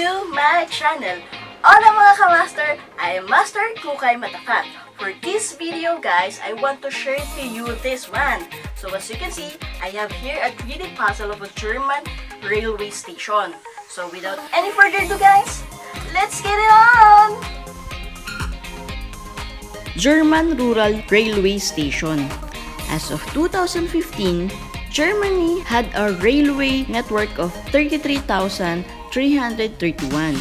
to my channel. Hola mga ka-master! I am Master Kukay Matafat. For this video guys, I want to share to you this one. So as you can see, I have here a 3D puzzle of a German railway station. So without any further ado guys, let's get it on! German Rural Railway Station. As of 2015, Germany had a railway network of 33,331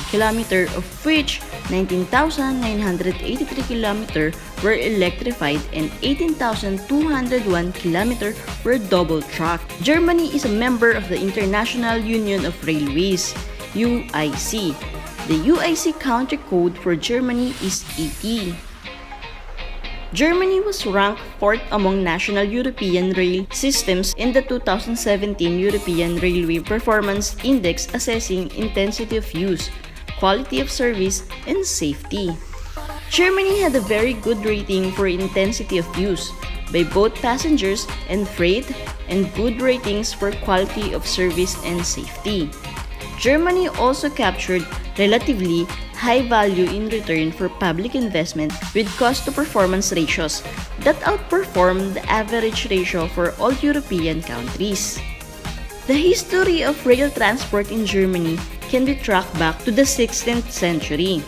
km, of which 19,983 km were electrified and 18,201 km were double-tracked. Germany is a member of the International Union of Railways, UIC. The UIC country code for Germany is 80. Germany was ranked 4th among national European rail systems in the 2017 European Railway Performance Index, assessing intensity of use, quality of service, and safety. Germany had a very good rating for intensity of use by both passengers and freight, and good ratings for quality of service and safety. Germany also captured relatively high value in return for public investment with cost-to-performance ratios that outperform the average ratio for all European countries. The history of rail transport in Germany can be tracked back to the 16th century.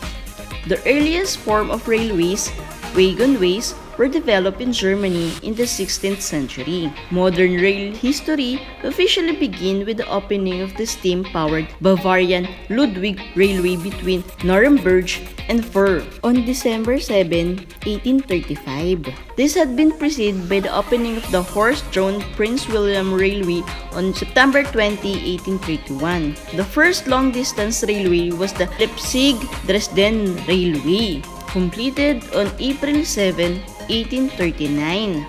The earliest form of railways, wagonways, were developed in Germany in the 16th century. Modern rail history officially began with the opening of the steam-powered Bavarian Ludwig Railway between Nuremberg and Fürth on December 7, 1835. This had been preceded by the opening of the horse-drawn Prince William Railway on September 20, 1831. The first long-distance railway was the Leipzig-Dresden Railway, completed on April 7, 1839.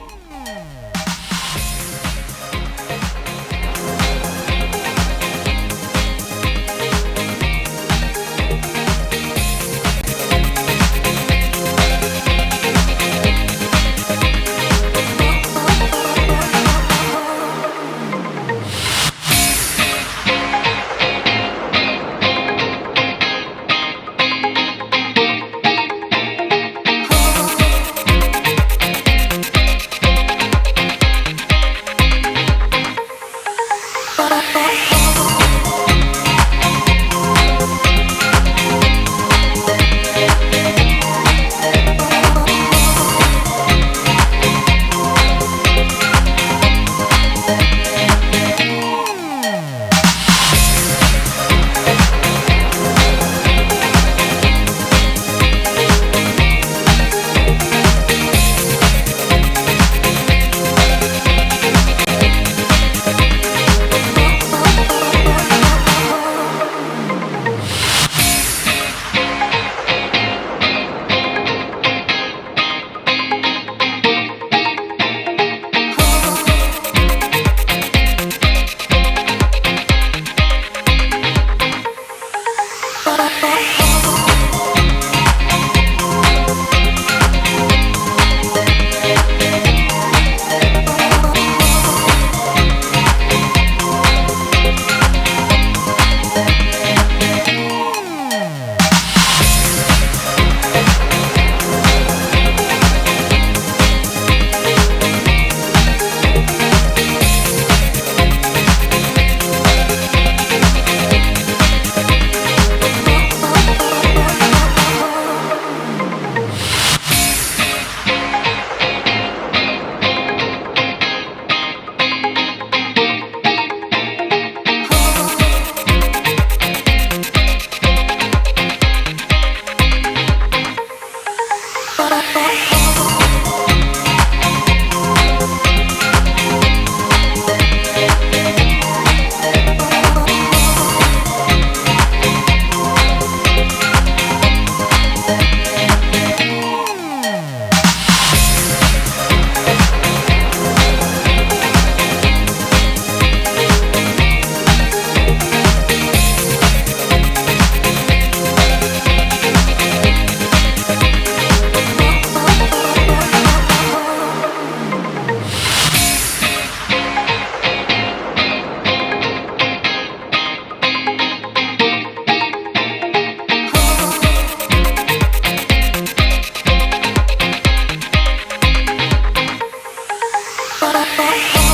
oh, oh.